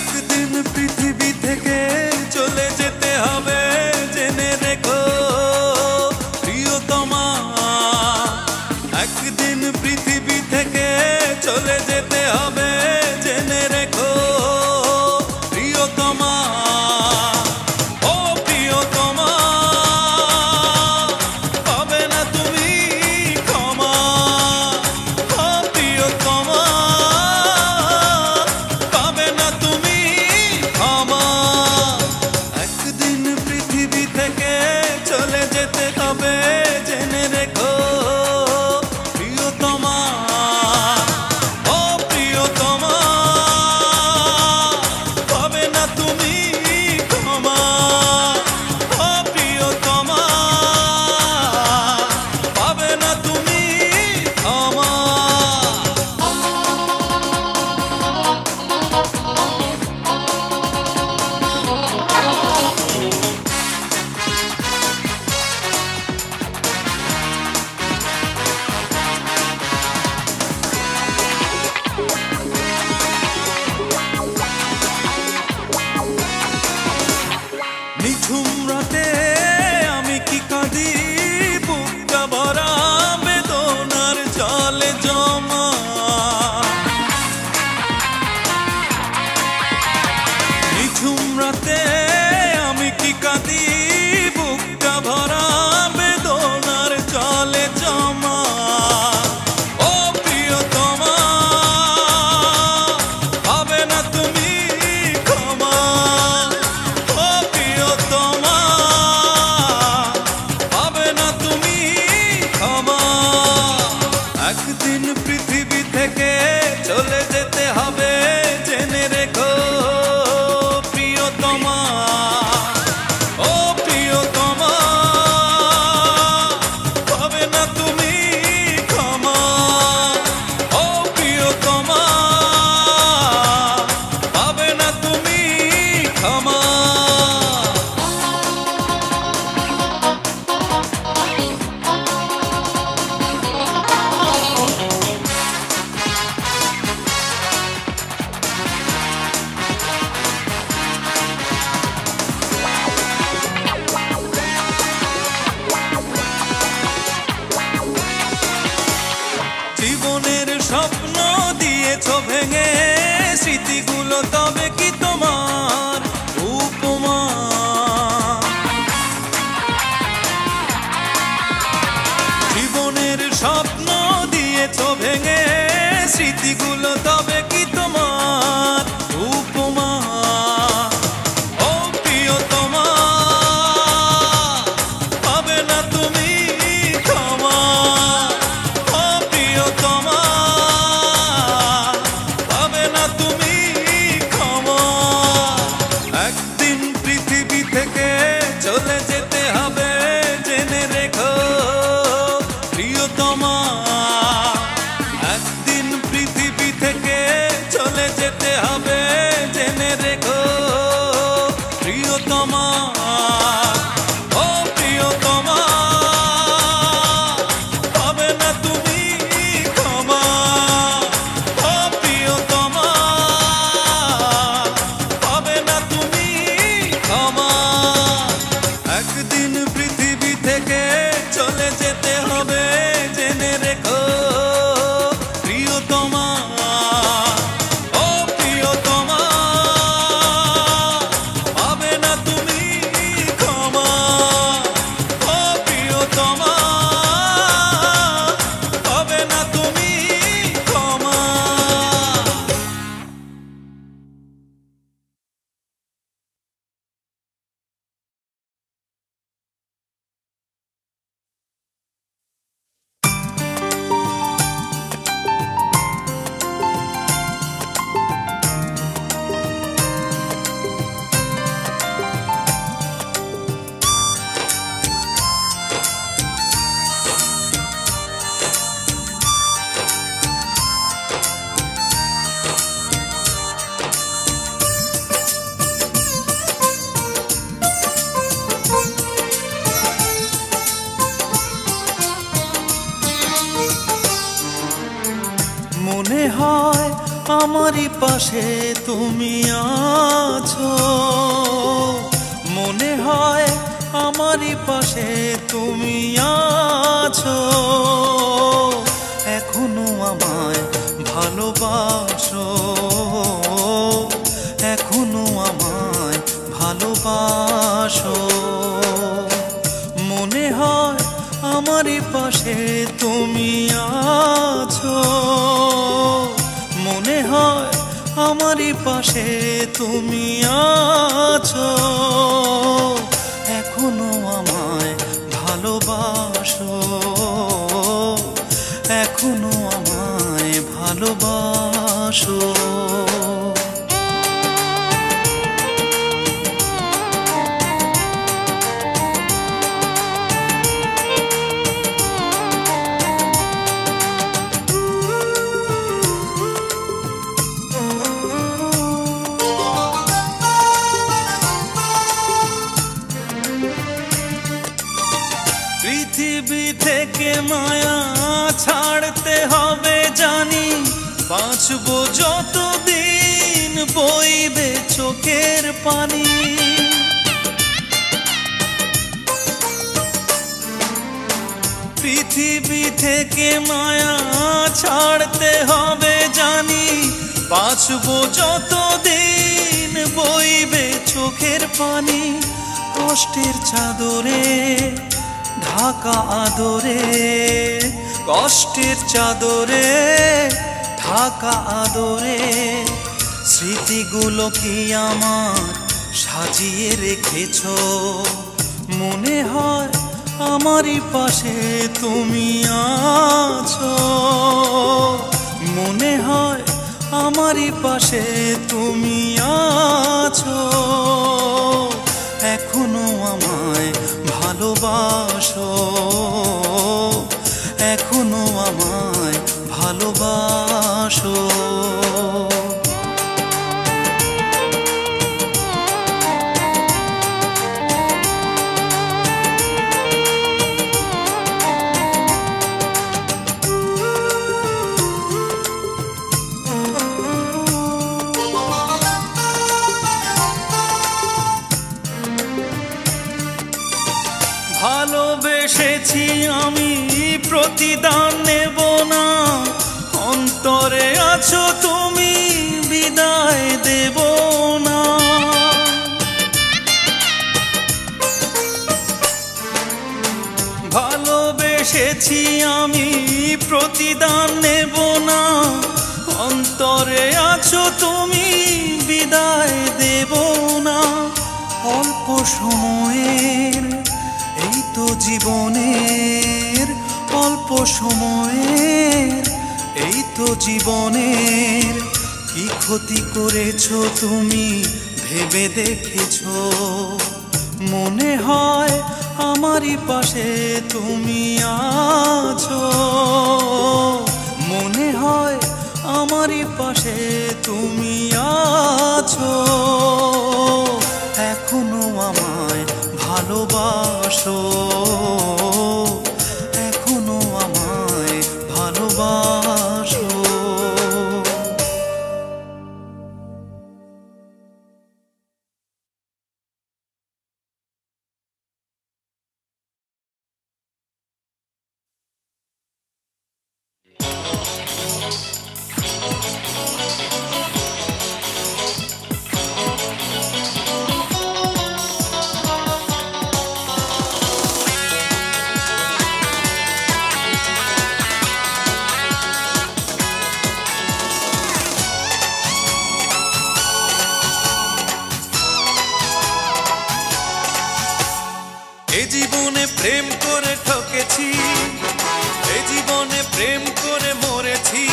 একদিন পৃথিবী থেকে চলে যেতে হবে জেনে রেখো প্রিয়তমা। একদিন পৃথিবী থেকে চলে যেতে হবে জেনে রেখো প্রিয়তমা। ও প্রিয়তমা, পাবে না তুমি ক্ষমা। ও প্রিয়তমা, পাবে না তুমি ক্ষমা। একদিন পৃথিবী থেকে চলে যেতে হবে জেনে রেখো প্রিয়তমা। ও প্রিয়তমা, পাবে না তুমি ক্ষমা। ও প্রিয়তমা, পাবে না তুমি ক্ষমা। নিঝুম রাতে আমি কি কাঁদি, বুকটা ভরা বেদনার জলে জমা। নিঝুম রাতে আমি কি কাঁদি, বুকটা ভরা বেদনার জলে জমা। ও প্রিয়তমা, পাবে না তুমি ক্ষমা। ও প্রিয়তমা, পাবে না তুমি ক্ষমা। একদিন পৃথিবী থেকে চলে যেতে হবে জেনে রেখো প্রিয়তমা। ও প্রিয়তমা, পাবে না তুমি ক্ষমা। ও প্রিয়তমা, পাবে না তুমি ক্ষমা। জীবনের স্বপ্ন দিয়েছ ভেঙে, স্মৃতিগুলো তবে কি তোমার উপমা? জীবনের স্বপ্ন দিয়েছ ভেঙে, স্মৃতিগুলো তবে কি তোমার উপমা? ও প্রিয়তমা, পাবে না তুমি ক্ষমা। ও প্রিয়তমা, পাবে না তুমি ক্ষমা। একদিন পৃথিবী থেকে চলে যেতে হবে জেনে রেখো প্রিয়তমা। একদিন পৃথিবী থেকে চলে যেতে হবে জেনে রেখো প্রিয়তমা। ও প্রিয়তমা, পাবে না তুমি ক্ষমা। ও প্রিয়তমা, পাবে না তুমি ক্ষমা। একদিন পৃথিবী থেকে চলে যেতে হবে জেনে রেখো প্রিয়তমা। ও প্রিয়তমা, পাবে না তুমি পাশে তুমি আছো, মনে হয় আমারই পাশে তুমি আছো, এখনো আমায় ভালোবাসো, এখনো আমায় ভালোবাসো। মনে হয় আমারই পাশে তুমি আছো, মনে হয় আমারই পাশে তুমি আছো, এখনো আমায় ভালোবাসো, এখনো আমায় ভালোবাসো। পৃথিবী থেকে মায়া ছাড়তে হবে জানি, বাঁচবো যতদিন বইবে চোখের পানি। পৃথিবী থেকে মায়া ছাড়তে হবে জানি, বাঁচবো যতদিন বইবে চোখের পানি। কষ্টের চাদরে ঢাকা আদরে, কষ্টের চাদরে ঢাকা আদরে, স্মৃতিগুলো কি আমার সাজিয়ে রেখেছো। মনে হয় আমারই পাশে তুমি আছো, মনে হয় আমারই পাশে তুমি আছো, এখনো আমায় ভালোবাসো, এখনো আমায় ভালোবাসো। ভালোবেসেছি আমি প্রতিদান নেব না, অন্তরে আছো তুমি বিদায় দেব না। ভালোবেসেছি আমি প্রতিদান নেব না, অন্তরে আছো তুমি বিদায় দেব না। অল্প সময়ের এই তো জীবনের, অল্প সময়ের এই তো জীবনের, কি ক্ষতি করেছো তুমি ভেবে দেখেছো। মনে হয় আমারই পাশে তুমি আছো, মনে হয় আমারই পাশে তুমি আছো, এখনো আমায় ভালোবাসো, এখনো আমায় ভালোবাসো। এ জীবনে প্রেম করে ঠকেছি, এ জীবনে প্রেম করে মরেছি,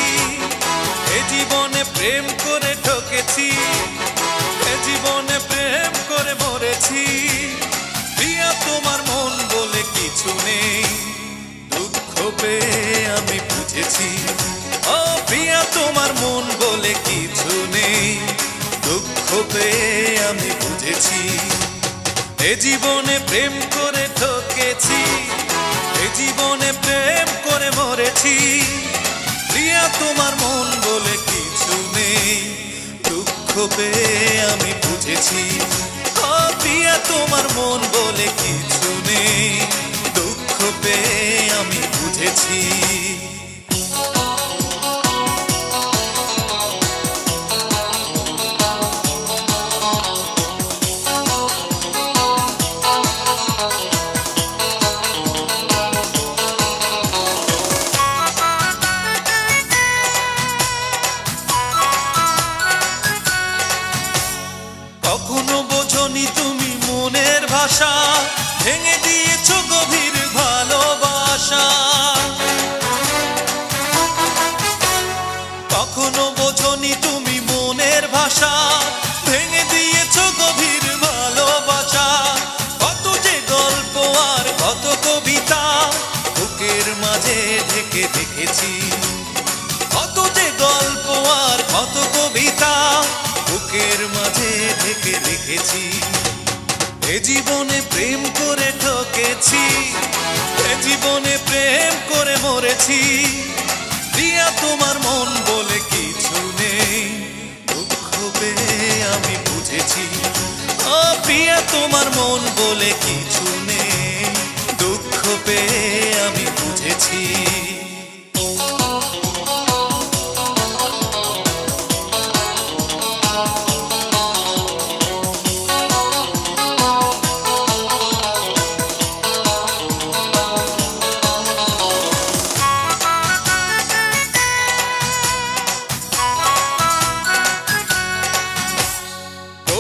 এ জীবনে প্রেম করে ঠকেছি, এ জীবনে প্রেম করে মরেছি। প্রিয়া তোমার মন বলে কিছু নেই, দুঃখ পেয়ে আমি বুঝেছি। ও প্রিয়া তোমার মন বলে কিছু নেই, দুঃখ পেয়ে আমি বুঝেছি। এ জীবনে প্রেম করে ঠকেছি, এ জীবনে প্রেম করে মরেছি। প্রিয়া তোমার মন বলে কিছু নেই, পেয়ে আমি বুঝেছি প্রিয়া তোমার মন বলে কিছু নেই দুঃখ পেয়ে আমি বুঝেছি কখনো বোঝনি তুমি মনের ভাষা ভেঙে দিয়েছো গভীর ভালোবাসা কখনো বোঝনি তুমি মনের ভাষা ভেঙে দিয়েছো গভীর ভালোবাসা কত যে গল্প আর কত কবিতা বুকের মাঝে ঢেকে রেখেছি কত যে গল্প আর কত কবিতা বুকের মাঝে ঢেকে রেখেছি এ জীবনে প্রেম করে ঠকেছি এ জীবনে প্রেম করে মরেছি প্রিয়া তোমার মন বলে কিছু নেই দুঃখ পেয়ে আমি বুঝেছি প্রিয়া তোমার মন বলে কিছু নেই দুঃখ পেয়ে আমি বুঝেছি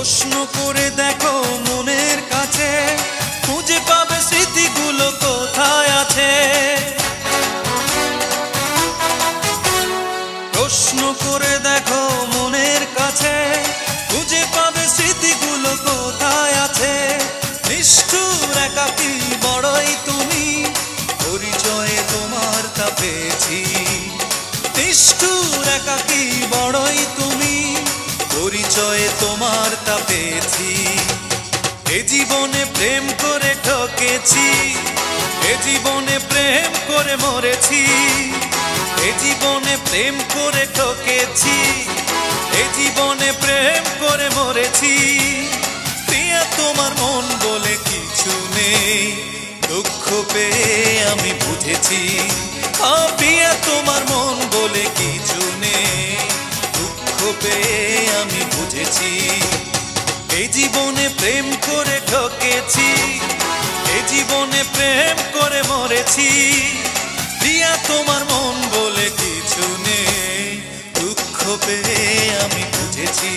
প্রশ্ন করে দেখো মনের কাছে খুঁজে পাবে স্মৃতিগুলো কোথায় আছে প্রশ্ন করে দেখো মনের কাছে খুঁজে পাবে স্মৃতিগুলো কোথায় আছে নিষ্ঠুর একাকী বড়ই তুমি পরিচয়ে তোমার তা পেয়েছি নিষ্ঠুর একাকী বড়ই তুমি পরিচয়ে তোমার তা পেয়েছি এ জীবনে প্রেম করে ঠকেছি এ জীবনে প্রেম করে মরেছি এ জীবনে প্রেম করে ঠকেছি এ জীবনে প্রেম করে মরেছি প্রিয়া তোমার মন বলে কিছু নেই দুঃখ পেয়ে আমি বুঝেছি প্রিয়া তোমার মন বলে কিছু নেই দুঃখ পেয়ে আমি বুঝেছি এই জীবনে প্রেম করে ঠকেছি এই জীবনে প্রেম করে মরেছি প্রিয়া তোমার মন বলে কিছু নেই দুঃখ পেয়ে আমি বুঝেছি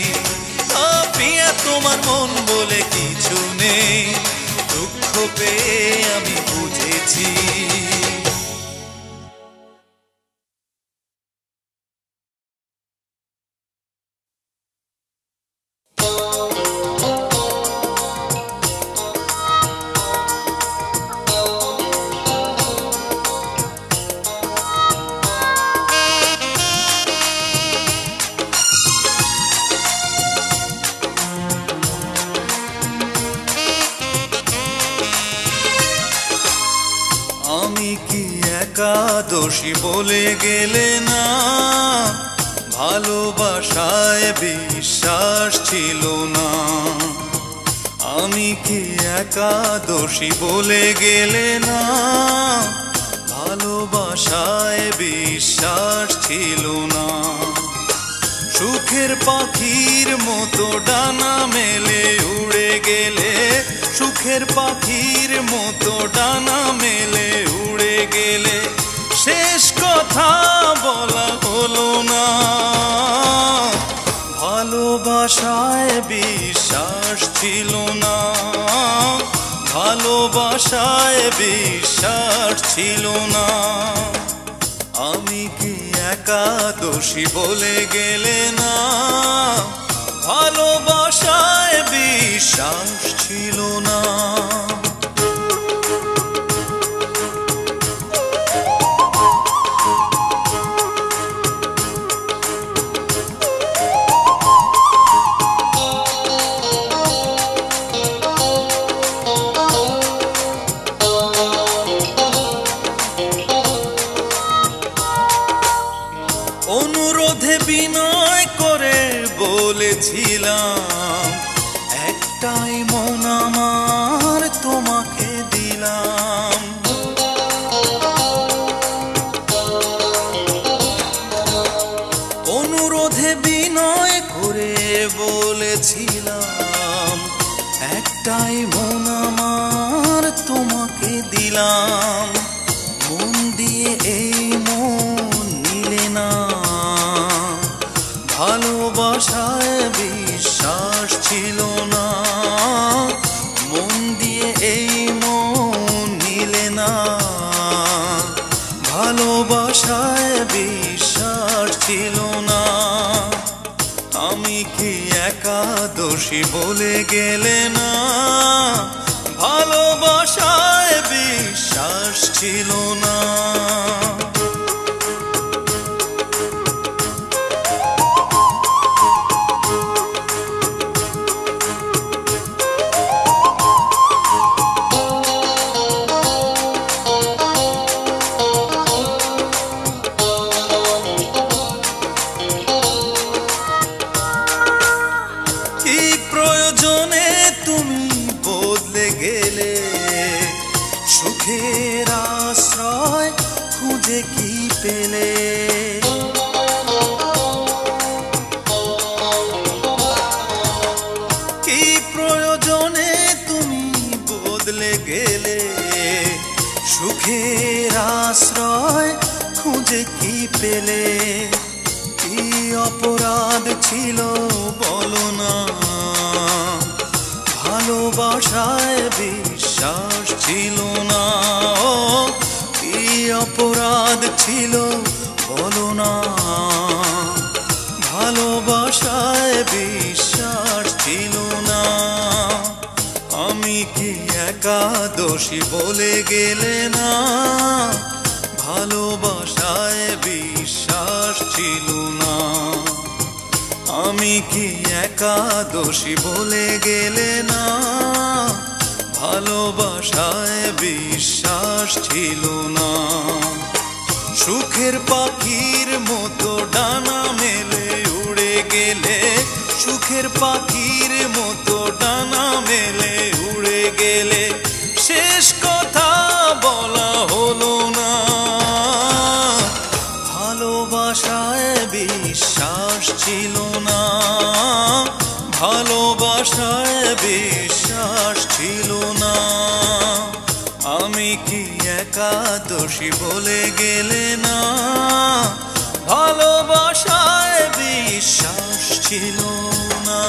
প্রিয়া তোমার মন বলে কিছু নেই দুঃখ পেয়ে আমি বুঝেছি দোষী বলে গেলে না ভালোবাসায় বিশ্বাস ছিল না আমি কি একা দোষী বলে গেলে না ভালোবাসায় বিশ্বাস ছিল না সুখের পাখির মতো ডানা মেলে উড়ে গেলে সুখের পাখির মতো ডানা মেলে উড়ে গেলে শেষ কথা বলা হলো না ভালোবাসায় বিশ্বাস ছিল না ভালোবাসায় বিশ্বাস ছিল না আমি কি একা দোষী বলে গেলে না ভালোবাসায় বিশ্বাস ছিল না অনুরোধে বিনয় করে বলেছিল আমার তোমাকে দিলাম। অনুরোধে বিনয় করে বলেছিলাম, একটাই মন আমার তোমাকে দিলাম। মন দিয়ে এই মন নিলে না, ভালোবাসায় বিশ্বাস ছিল না। মন দিয়ে এই মন নিলে না, ভালোবাসায় বিশ্বাস ছিল না। আমি কি একাদশী বলে গেলে না, ভালোবাসায় বিশ্বাস ছিল না। সুখের আশ্রয় খুঁজে কি পেলে, কি প্রয়োজনে তুমি বদলে গেলে। সুখের আশ্রয় খুঁজে কি পেলে, কি অপরাধ ছিল বলো না, ভালোবাসায় বিশ্বাস ছিল না। কি অপরাধ ছিল বলো না, ভালোবাসায় বিশ্বাস ছিল না। আমি কি একাদশী বলে গেলে না, ভালোবাসায় বিশ্বাস ছিল না। আমি কি একাদশী বলে গেলে না, ভালোবাসায় বিশ্বাস ছিল না। সুখের পাখির মতো ডানা মেলে উড়ে গেলে, সুখের পাখির মতো ডানা মেলে উড়ে গেলে। শেষ কথা বলা হলো না, ভালোবাসায় বিশ্বাস ছিল না, ভালোবাসায় বিশ্বাস ছিল না। আমি কি একাদশী বলে গেলে না, ভালোবাসায় বিশ্বাস ছিল না।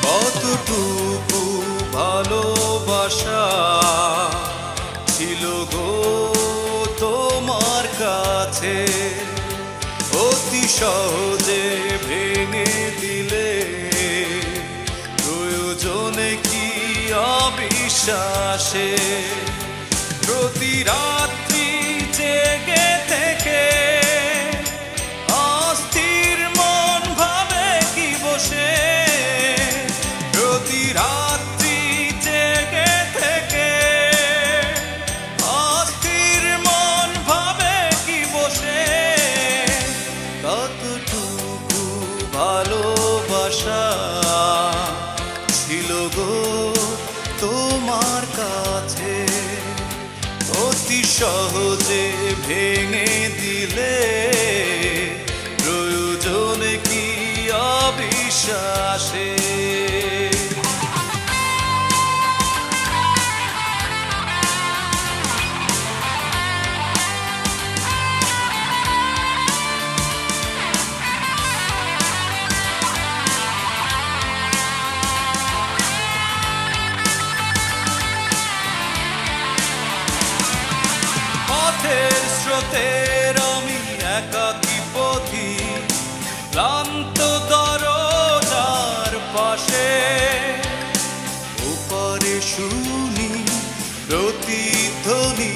কতটুকু ভালোবাসা ছিল গো তোমার কাছে, অতি সহজে ভেঙে দিলে। প্রয়োজনে কি অবিশ্বাসে প্রতি রাত্রি জেগে থেকে অস্থির মন ভাবে কি বসে। প্রতি রাত্রি জেগে থেকে অস্থির মন ভাবে কি বসে। কতটুকু ভালোবাসা ছিল গো তোমার কাছে, অতি সহজে ভেঙে দিলে। প্রয়োজনে কি অবিশ্বাসে পথের স্রোতের আমি একাকী পথি, ক্লান্ত দরজার পাশে। উপরে শুনি প্রতিধ্বনি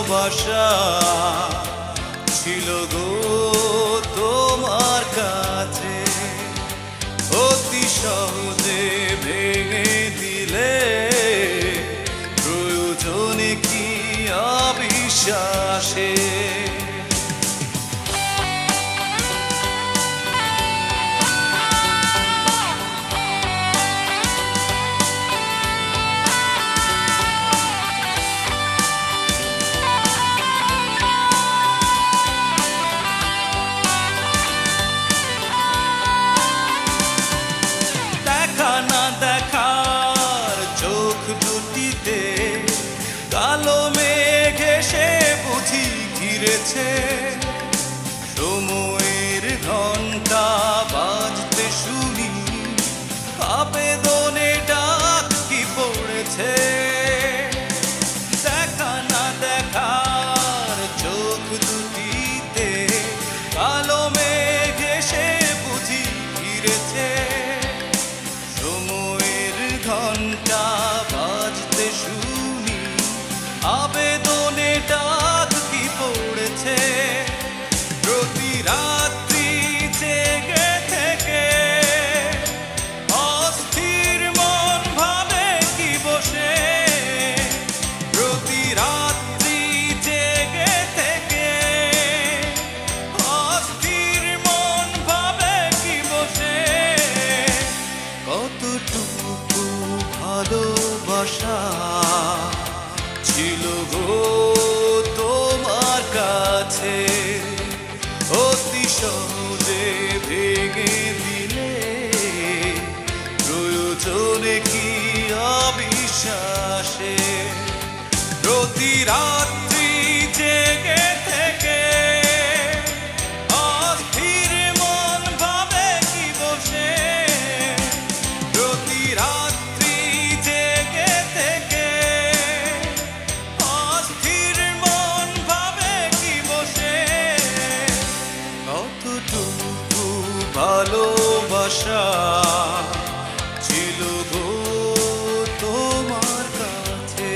ভালোবাসা ছিল গো তোমার কাছে, অতি সহজে ভেঙে দিলে প্রয়োজনে কি অবিশ্বাসে। কালো মেঘ এসে বুঝি ঘিরেছে, সময়ের ঘন্টা বাজতে শুনি আবেদনে ডাক কি পড়েছে। দেখা না দেখার চোখ দুটিতে কালো মেঘ এসে বুঝি ঘিরেছে, সময়ের ঘন্টা বাজতে শুনি আবেদনে ডাক কি পড়েছে। প্রতি রাত্রি জেগে থেকে অস্থির মন ভাবে কি বসে, প্রতি রাত্রি জেগে থেকে অস্থির মন ভাবে কি বসে। কতটুকু ভালোবাসা ছিল গো তোমার কাছে, অতি সহজে ভেঙে দিলে প্রয়োজনে কি অবিশ্বাসে। প্রতি রাত্রি জেগে থেকে অস্থির মন ভাবে কি বসে, প্রতি রাত্রি জেগে থেকে ভালোবাসা ছিল গো তোমার কাছে,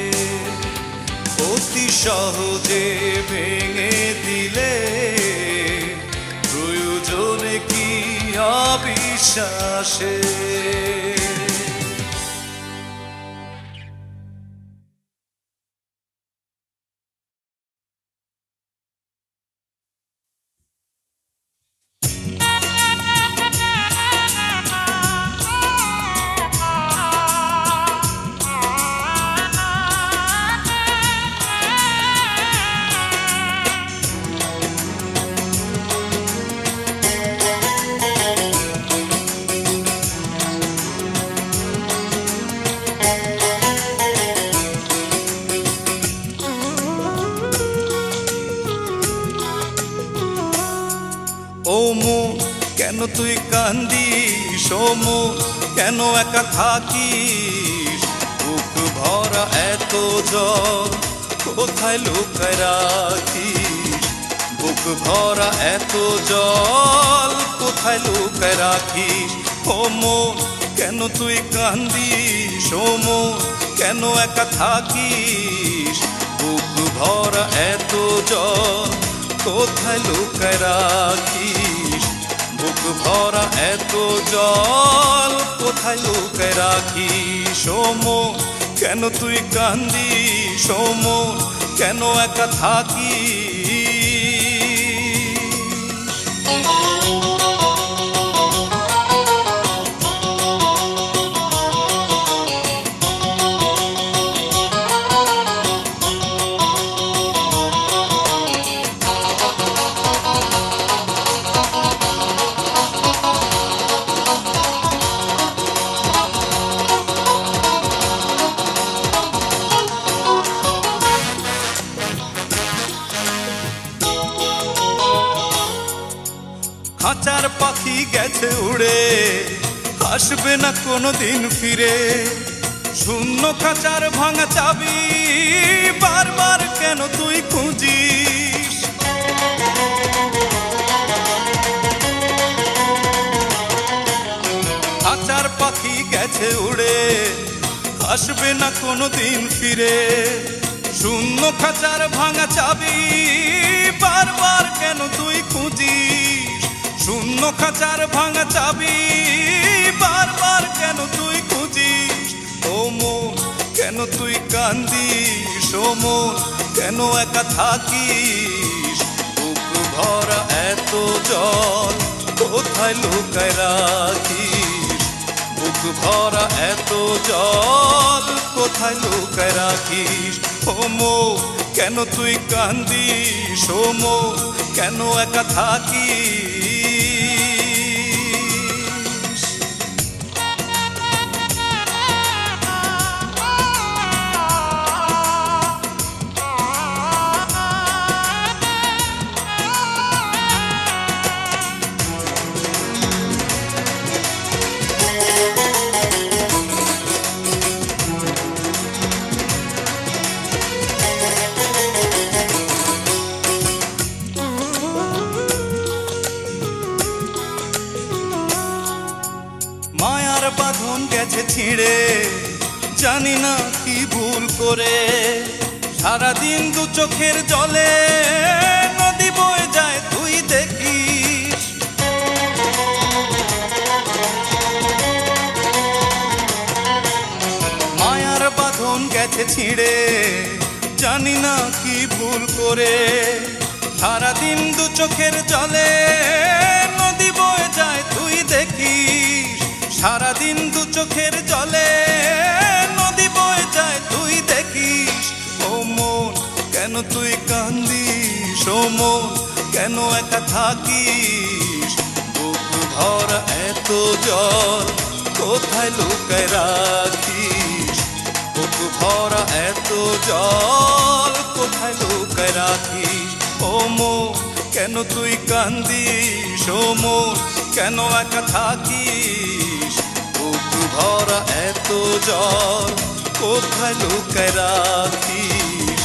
অতি সহজে ভেঙে দিলে প্রয়োজনে কি অবিশ্বাসে। ও মন কেন তুই কান্দিস, ও মন কেন একা থাকিস, বুক ভরা এত জল কোথায় লুকায় রাখিস, বুক ভরা এত জল কোথায় লুকায় রাখিস। ও মন কেন তুই কান্দিস, ও মন কেন একা থাকিস, বুক ভরা এত জল কোথায় লুকায় রাখিস, বুক ভরা এত জল কোথায় লুকায় রাখিস। ও মন কেন তুই কান্দিস, ও মন কেন একা থাকিস। খাঁচার পাখি গেছে উড়ে, আসবে না কোনোদিন ফিরে, শূন্য খাঁচার ভাঙা চাবি বারবার কেন তুই খুঁজিস। খাঁচার পাখি গেছে উড়ে, আসবে না কোনোদিন ফিরে, শূন্য খাঁচার ভাঙা চাবি বারবার কেন তুই খুঁজিস? শূন্য খাঁচার ভাঙা চাবি বারবার কেন তুই খুঁজিস? ও মন কেন তুই কান্দিস? ও মন কেন একা থাকিস? বুক ভরা এত জল কোথায় লুকায় রাখিস? বুক ভরা এত জল কোথায় লুকায় রাখিস? ও মন কেন তুই কান্দিস? ও মন কেন একা থাকিস? মায়ার বাঁধন গেছে ছিঁড়ে জানি না কি ভুল করে, সারাদিন দু চোখের জলে নদী বয়ে যায় তুই দেখিস। মায়ার বাঁধন গেছে ছিঁড়ে জানি না কি ভুল করে, সারাদিন দু চোখের জলে নদী বয়ে যায় তুই দেখিস। সারাদিন দু চোখের জলে নদী বয়ে যায় তুই দেখিস। ও মন কেন তুই কান্দিস? ও মন কেন একা থাকিস? বুক ভরা এত জল কোথায় লুকায় রাখিস? বুক ভরা এত জল কোথায় লুকায় রাখিস? ও মন কেন তুই কান্দিস? ও মন কেন একা থাকিস? বুক ভরা এত জল কোথায় লুকায় রাখিস?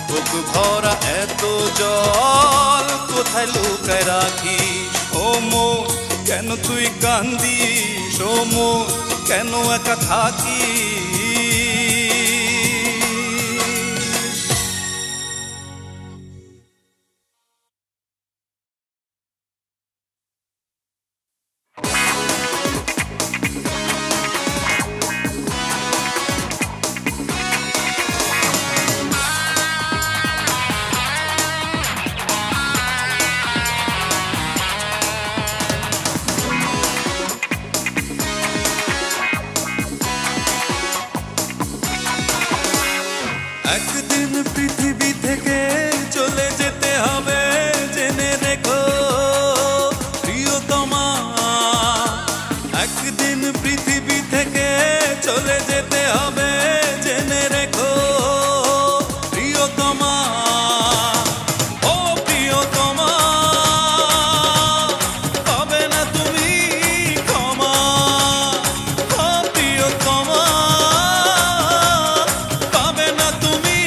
বুক ভরা এত জল কোথায় লুকায় রাখিস? ও মন কেন তুই কান্দিস? ও মন কেন একা থাকিস? একদিন পৃথিবী থেকে চলে যেতে হবে জেনে রেখো প্রিয়তমা। একদিন পৃথিবী থেকে চলে যেতে হবে জেনে রেখো প্রিয়তমা। ও প্রিয়তমা পাবে না তুমি ক্ষমা। ও প্রিয়তমা পাবে না তুমি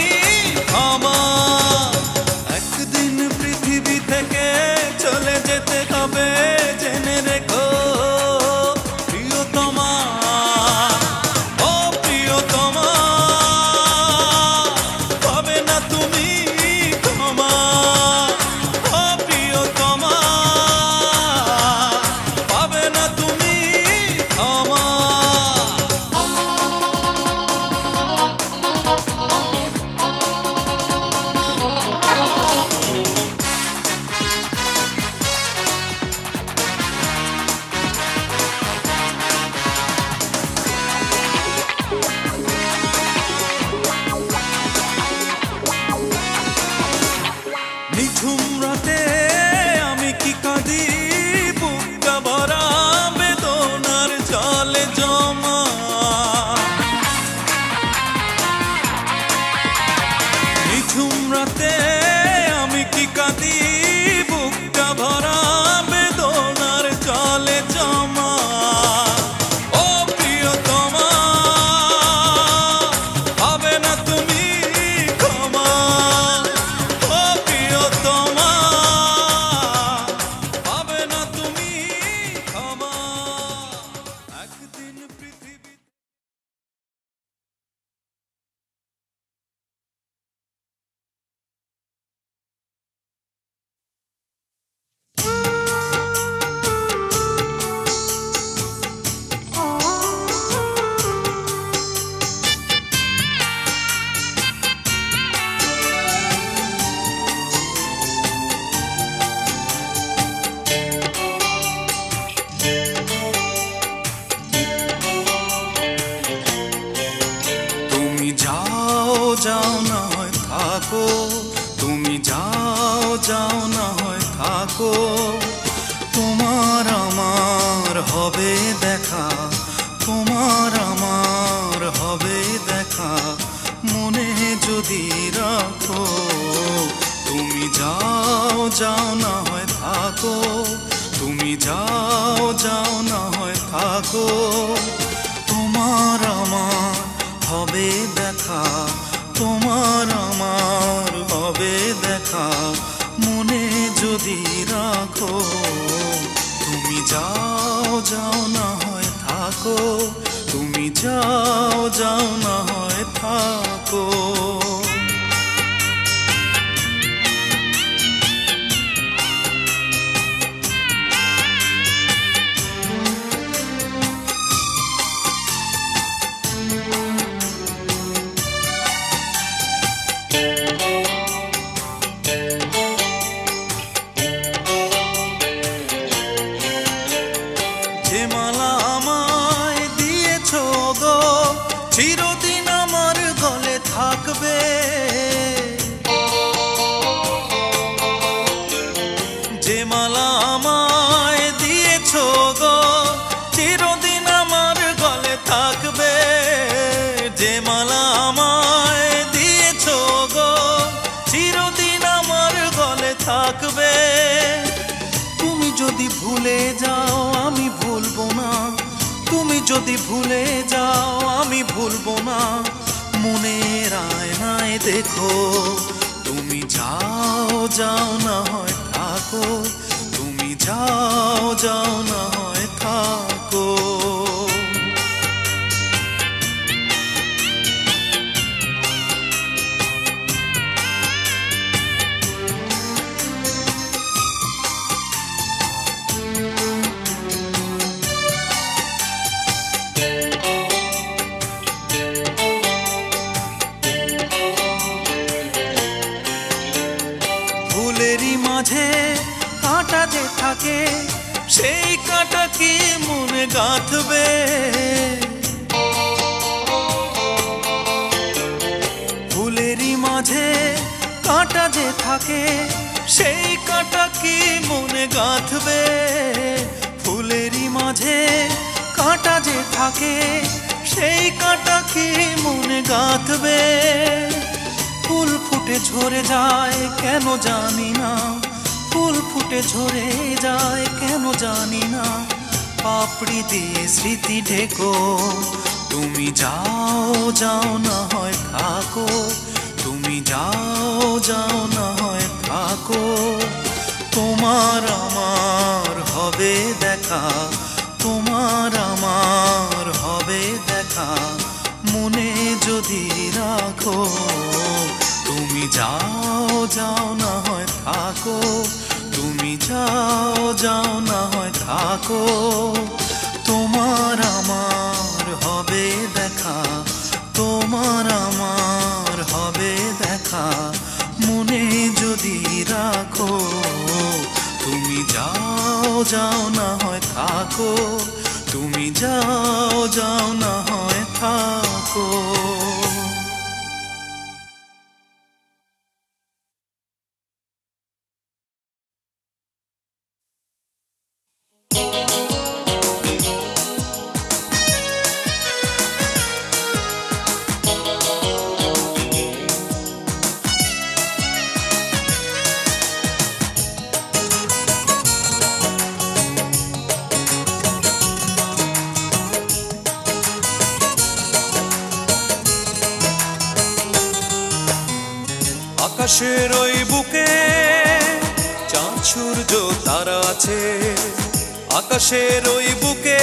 যাও না হয় থাকো, তুমি যাও যাও না হয় থাকো। তোমার আমার হবে দেখা, তোমার আমার হবে দেখা, মনে যদি রাখো। তুমি যাও যাও না হয় থাকো, তুমি যাও যাও না হয় থাকো। তোমার আমার হবে দেখা, তোমার আমার হবে দেখা, মনে যদি রাখো। তুমি যাও যাও না হয় থাকো, তুমি যাও যাও না হয় থাকো। যে মালা আমায় দিয়েছো গো, চিরদিন আমার গলে থাকবে। যে মালা আমায় দিয়েছো গো, চিরদিন আমার গলে থাকবে। যে মালা আমায় দিয়েছো গো, চিরদিন আমার গলে থাকবে। তুমি যদি ভুলে যাও আমি ভুলবো না, তুমি যদি ভুলে যাও আমি ভুলবো না। মনের আয়নায় দেখো, তুমি যাও যাও না হয় থাকো, তুমি যাও যাও না হয় থাকো। ফুলেরই মাঝে কাঁটা যে থাকে, সেই কাঁটা কি মনে গাঁথবে। ফুলেরই মাঝে কাঁটা যে থাকে, সেই কাঁটা কি মনে গাঁথবে। ফুলেরই মাঝে কাঁটা যে থাকে, সেই কাঁটা কি মনে গাঁথবে। ফুল ফুটে ঝরে যায় কেন জানি না, ফুল ফুটে ঝরে যায় কেন জানি না। পাপড়ি দিয়ে স্মৃতি ঢেকো, তুমি যাও যাও না হয় থাকো, তুমি যাও যাও না হয় থাকো। তোমার আমার হবে দেখা, তোমার আমার হবে দেখা, মনে যদি রাখো। তুমি যাও যাও না হয় থাকো, তুমি যাও যাও না হয় থাকো। তোমার আমার হবে দেখা, তোমার আমার হবে দেখা, মনে যদি রাখো। তুমি যাও যাও না হয় থাকো, তুমি যাও যাও না হয় থাকো। আকাশের ওই বুকে চাঁদ সূর্য তারা আছে, আকাশের ওই বুকে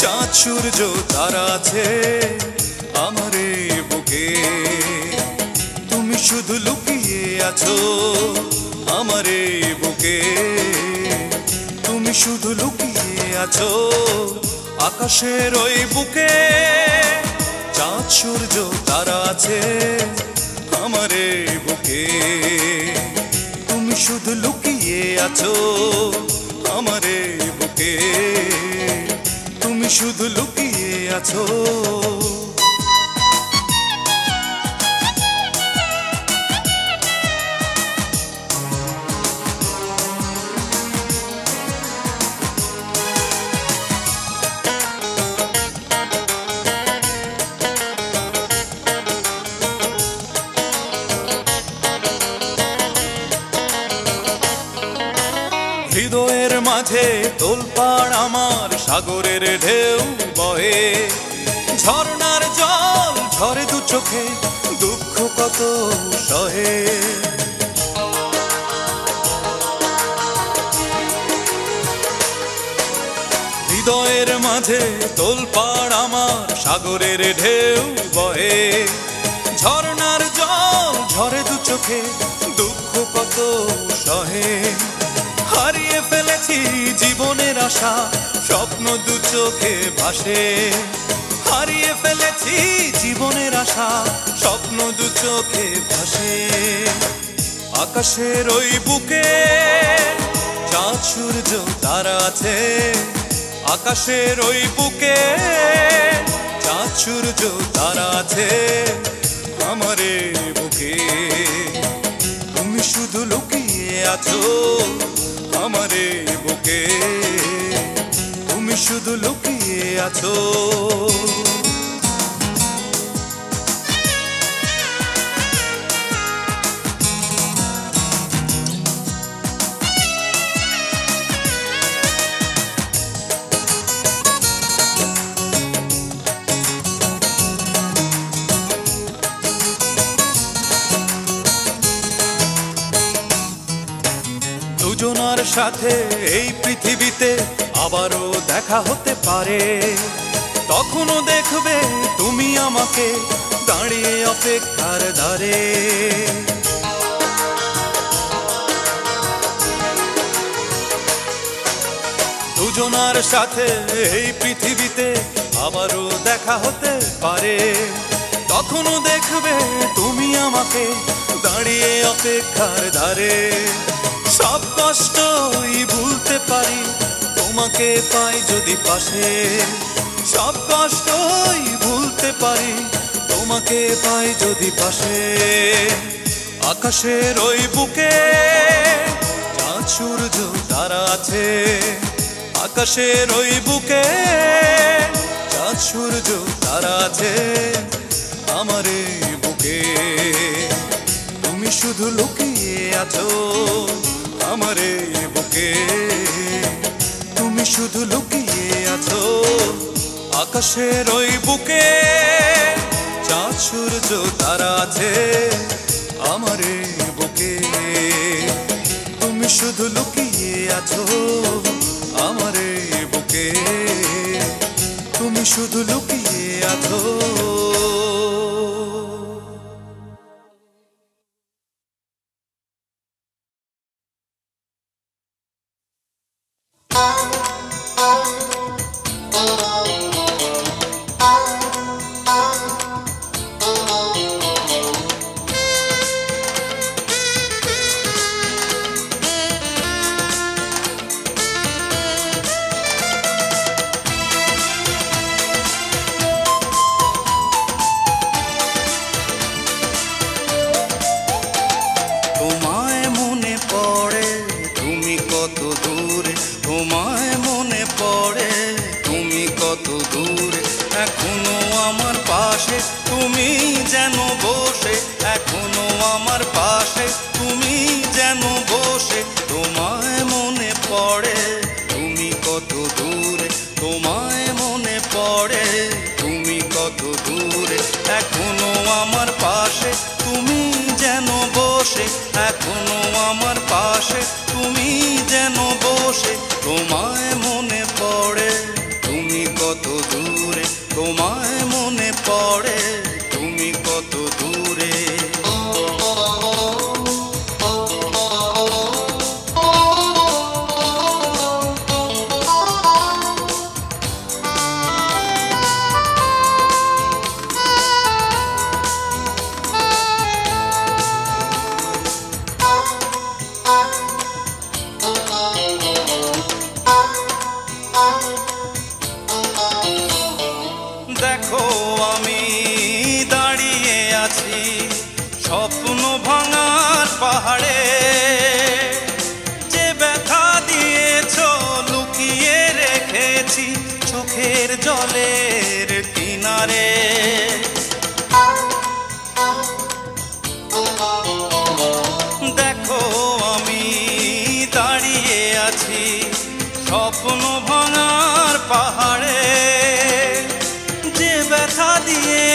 চাঁদ সূর্য তারা আছে। আমার এই বুকে তুমি শুধু লুকিয়ে আছো, আমার এই বুকে তুমি শুধু লুকিয়ে আছো। আকাশের ওই বুকে চাঁদ সূর্য তারা আছে, আমার এই বুকে তুমি শুধু লুকিয়ে আছো। আমার এই বুকে তুমি শুধু লুকিয়ে আছো। মাঝে তোলপাড় আমার সাগরের ঢেউ বহে, ঝর্ণার জল ঝরে দু চোখে, দুঃখ কত সহে। হৃদয়ের মাঝে তোলপাড় আমার সাগরের ঢেউ বহে, ঝর্ণার জল ঝরে দু চোখে, দুঃখ কত সহে। হারিয়ে ফেলেছি জীবনের আশা, স্বপ্ন দু চোখে ভাসে। হারিয়ে ফেলেছি জীবনের আশা, স্বপ্ন দু চোখে ভাসে। আকাশের ওই বুকে চাঁদ সূর্য তারা আছে, আকাশের ওই বুকে চাঁদ সূর্য তারা আছে। আমারে বুকে তুমি শুধু লুকিয়ে আছো, আমারে বুকে তুমি শুধু লুকিয়ে আছো। দুজনার সাথে এই পৃথিবীতে আবারও দেখা হতে পারে, তখনও দেখবে তুমি আমাকে দাঁড়িয়ে অপেক্ষার ধারে। দুজনার সাথে এই পৃথিবীতে আবারও দেখা হতে পারে, তখনও দেখবে তুমি আমাকে দাঁড়িয়ে অপেক্ষার ধারে। সব কষ্টই ভুলতে পারি তোমাকে পাই যদি পাশে, সব কষ্টই ভুলতে পারি তোমাকে পাই যদি পাশে। আকাশের ওই বুকে চাঁদ সূর্য তারা আছে, আকাশের ওই বুকে চাঁদ সূর্য তারা আছে। আমারে বুকে তুমি শুধু লুকিয়ে আছো, আমারে বুকে তুমি শুধু লুকিয়ে আছো। আকাশের ওই বুকে চাঁদ সূর্য তারা আছে, আমারে বুকে তুমি শুধু লুকিয়ে আছো। আমারে বুকে তুমি শুধু লুকিয়ে আছো। এখনো আমার পাশে তুমি যেন বসে, এখনো আমার পাশে তুমি যেন বসে। তোমায় মনে পড়ে তুমি কত দূরে, তোমায় মনে পড়ে তুমি কত দূরে। এখনো আমার পাশে তুমি যেন বসে, এখনো আমার পাশে তুমি যেন বসে। তোমায় মনে পড়ে তুমি কত দূরে, তোমায় মনে পড়ে।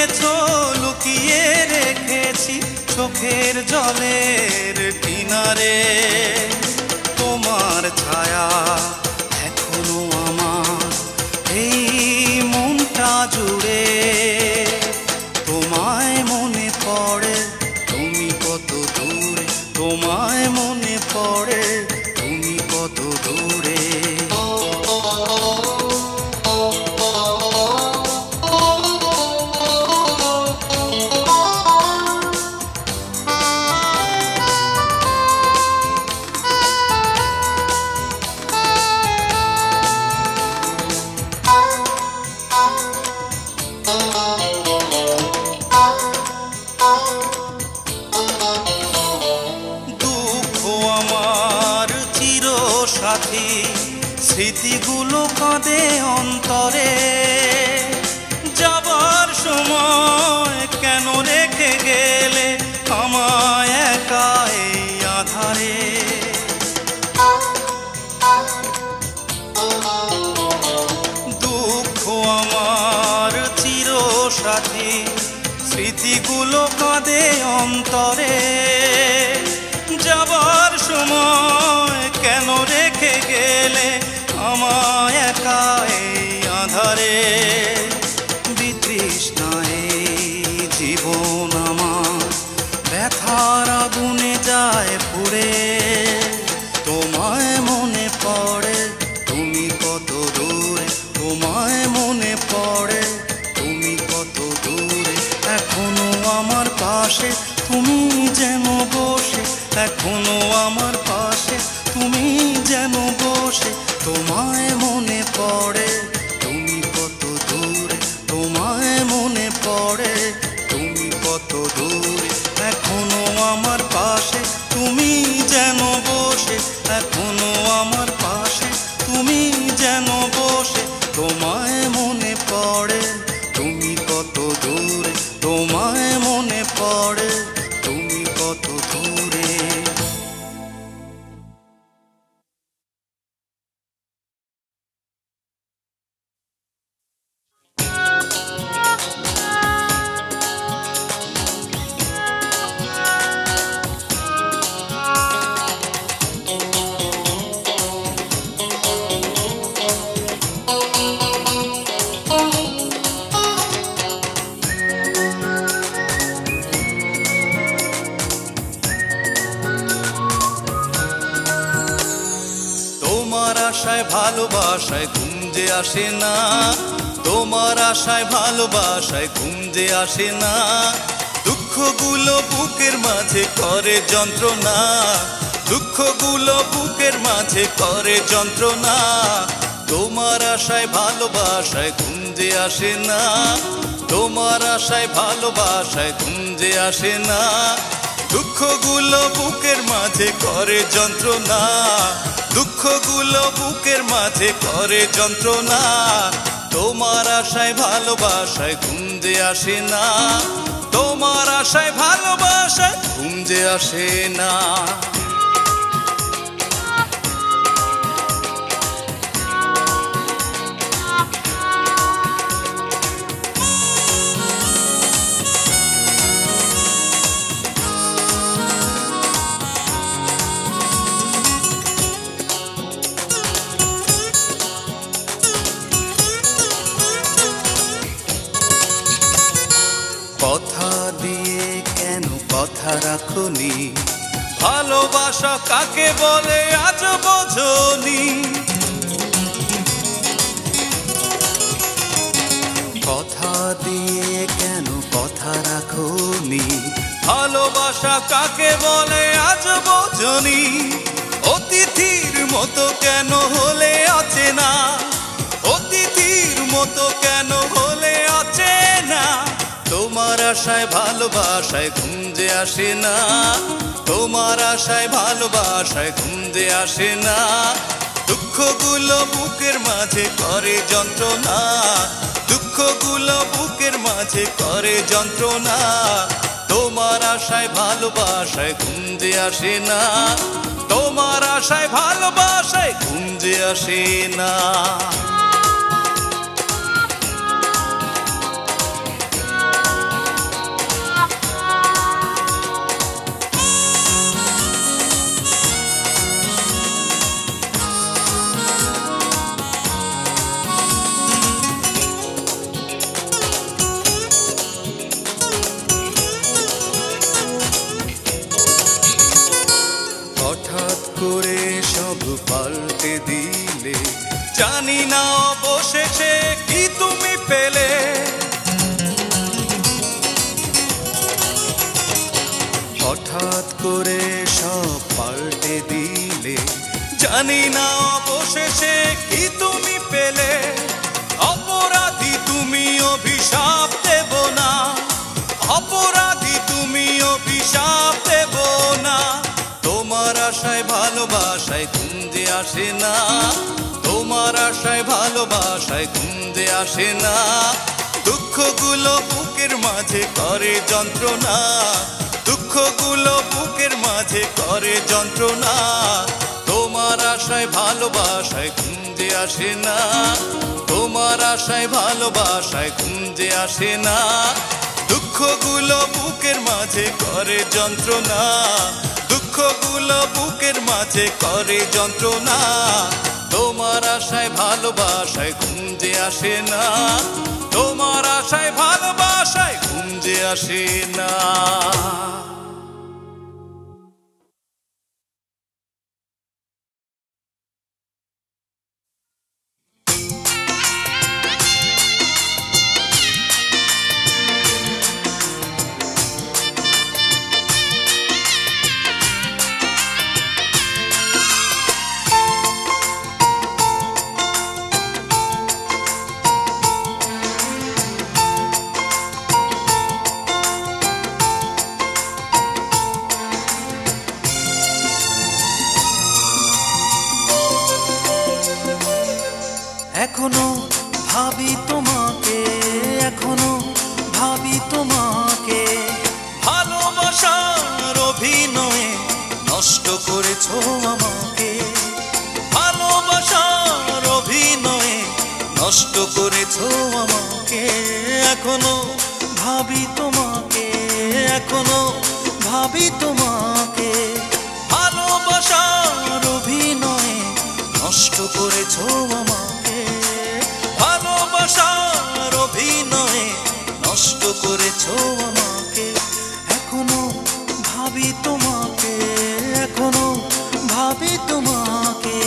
দিয়েছো লুকিয়ে রেখেছি চোখের জলের কিনারে। তোমার ছায়া এখনো আমার এই মনটা জুড়ে। তোমায় মনে পড়ে তুমি কত দূরে, তোমায় মনে পড়ে তুমি কত দূরে। সাথী স্মৃতিগুলো কাঁদে অন্তরে। যাবার সময় কেন রেখে গেলে আমায় একা এই আধারে। দুঃখ আমার চিরসাথী স্মৃতিগুলো কাঁদে অন্তরে। যাবার সময় কেন রেখে গেলে আমায় একা এই আধারে। বিতৃষ্ণায় জীবন আমার ব্যথার আগুনে যায় পুড়ে। তোমায় মনে পড়ে তুমি কত দূরে, তোমায় মনে পড়ে তুমি কত দূরে। এখনো আমার পাশে তুমি যেন বসে, এখনো আমার পাশে তুমি যেন বসে। তোমায় মনে পড়ে তুমি কত দূরে, তোমায় মনে পড়ে তুমি কত দূরে। এখনো আমার পাশে তুমি যেন বসে, এখনো আমার পাশে তুমি যেন বসে। তোমায় মনে পড়ে তুমি কত দূরে, তোমায় মনে পড়ে তুমি কত দূরে। তোমার আশায় ভালোবাসায় ঘুম যে আসে না, তোমার আশায় ভালোবাসায় ঘুম যে আসে না। দুঃখগুলো বুকের মাঝে করে যন্ত্রণা, দুঃখগুলো বুকের মাঝে করে যন্ত্রণা। তোমার আশায় ভালোবাসায় ঘুম যে আসে না, তোমার আশায় ভালোবাসায় ঘুম যে আসে না। দুঃখগুলো বুকের মাঝে করে যন্ত্রণা, দুঃখগুলো বুকের মাঝে করে যন্ত্রণা। তোমার আশায় ভালোবাসায় ঘুম যে আসে না, তোমার আশায় ভালোবাসায় ঘুম যে আসে না। কথা দিয়ে কেন কথা রাখনি, ভালোবাসা কাকে বলে আজ বোঝনি। কথা দিয়ে কেন কথা রাখনি, ভালোবাসা কাকে বলে আজ বোঝনি। অতিথির মতো কেন হলে অচেনা, অতিথির মতো কেন হলে অচেনা। তোমার আশায় ভালোবাসায় ঘুম যে আসে না, তোমার আশায় ভালোবাসায় ঘুম যে আসে না। দুঃখগুলো বুকের মাঝে করে যন্ত্রণা, দুঃখগুলো বুকের মাঝে করে যন্ত্রণা। তোমার আশায় ভালোবাসায় ঘুম যে আসে না, তোমার আশায় ভালোবাসায় ঘুম যে আসে না। পাল্টে দিলে, জানি না অবশেষে কি তুমি পেলে। হঠাৎ করে সব পাল্টে দিলে, জানি না অবশেষে কি তুমি পেলে। অপরাধী তুমি, অভিশাপ দেব না, অপরাধী তুমি, অভিশাপ দেব না। তোমার আশায় ভালোবাসায় ঘুম যে আসে না, তোমার আশায় ভালোবাসায় ঘুম যে আসে না। দুঃখগুলো বুকের মাঝে করে যন্ত্রণা, দুঃখগুলো বুকের মাঝে করে যন্ত্রণা। তোমার আশায় ভালোবাসায় ঘুম যে আসে না, তোমার আশায় ভালোবাসায় ঘুম যে আসে না। দুঃখগুলো বুকের মাঝে করে যন্ত্রণা, দুঃখগুলো বুকের মাঝে করে যন্ত্রণা। তোমার আশায় ভালোবাসায় ঘুম যে আসে না, তোমার আশায় ভালোবাসায় ঘুম যে আসে না। এখনো ভাবি তোমাকে, এখনো ভাবি তোমাকে। ভালোবাসার অভিনয়ে নষ্ট করেছো আমাকে, ভালোবাসার অভিনয়ে নষ্ট করেছো আমাকে। এখনো ভাবি তোমাকে, এখনো ভাবি তোমাকে। ভালোবাসার অভিনয়ে নষ্ট করেছো আমাকে, ভালোবাসার অভিনয়ে নষ্ট করেছো আমাকে। এখনো ভাবি তোমাকে, এখনো ভাবি তোমাকে।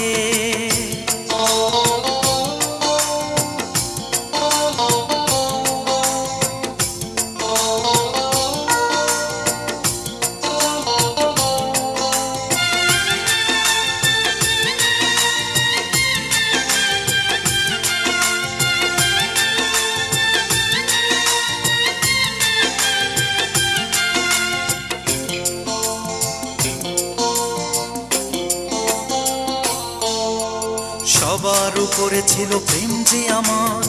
সবার উপরে ছিল প্রেম যে আমার,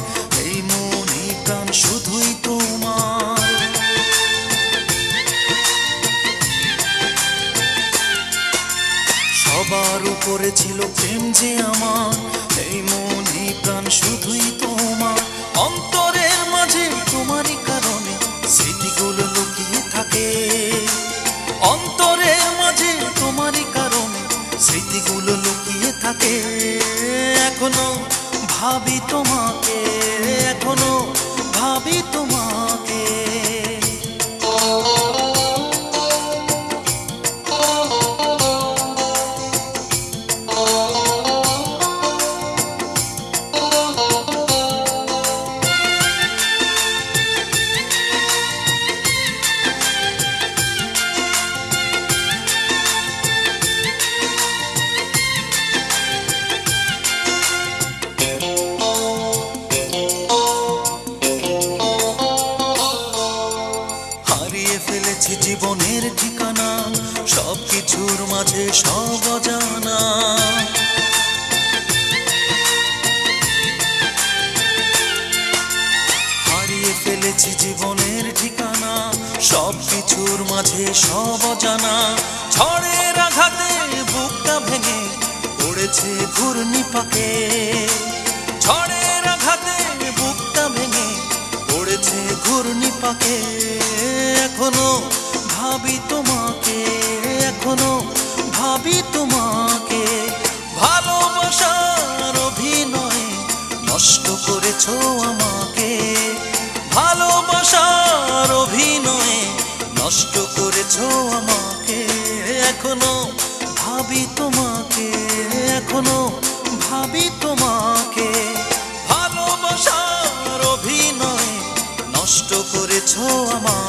এই মন এই প্রাণ শুধুই তোমার। সবার উপরে ছিল প্রেম যে আমার, এই মন এই প্রাণ শুধুই তোমার। অন্তরের মাঝে তোমারই কারণে স্মৃতিগুলো লুকিয়ে থাকে, অন্তরের মাঝে তোমারই কারণে স্মৃতিগুলো লুকিয়ে থাকে। এখনো ভাবি তোমাকে, এখনো ভাবি তোমাকে। জীবনের ঠিকানা সবকিছুর মাঝে সব অজানা। হারিয়ে ফেলেছি জীবনের ঠিকানা সবকিছুর মাঝে সব অজানা। ঝড়ের আঘাতে বুকটা ভেঙে পড়েছে ঘূর্ণিপাকে, ঝড়ের আঘাতে বুকটা ভেঙে পড়েছে ঘূর্ণিপাকে। এখনো ভাবি তোমাকে, এখনো ভাবি তোমাকে। ভালোবাসার অভিনয়ে নষ্ট করেছো আমাকে, ভালোবাসার অভিনয়ে নষ্ট করেছো আমাকে। এখনো ভাবি তোমাকে, এখনো ভাবি তোমাকে। ভালোবাসার অভিনয়ে নষ্ট করেছো আমার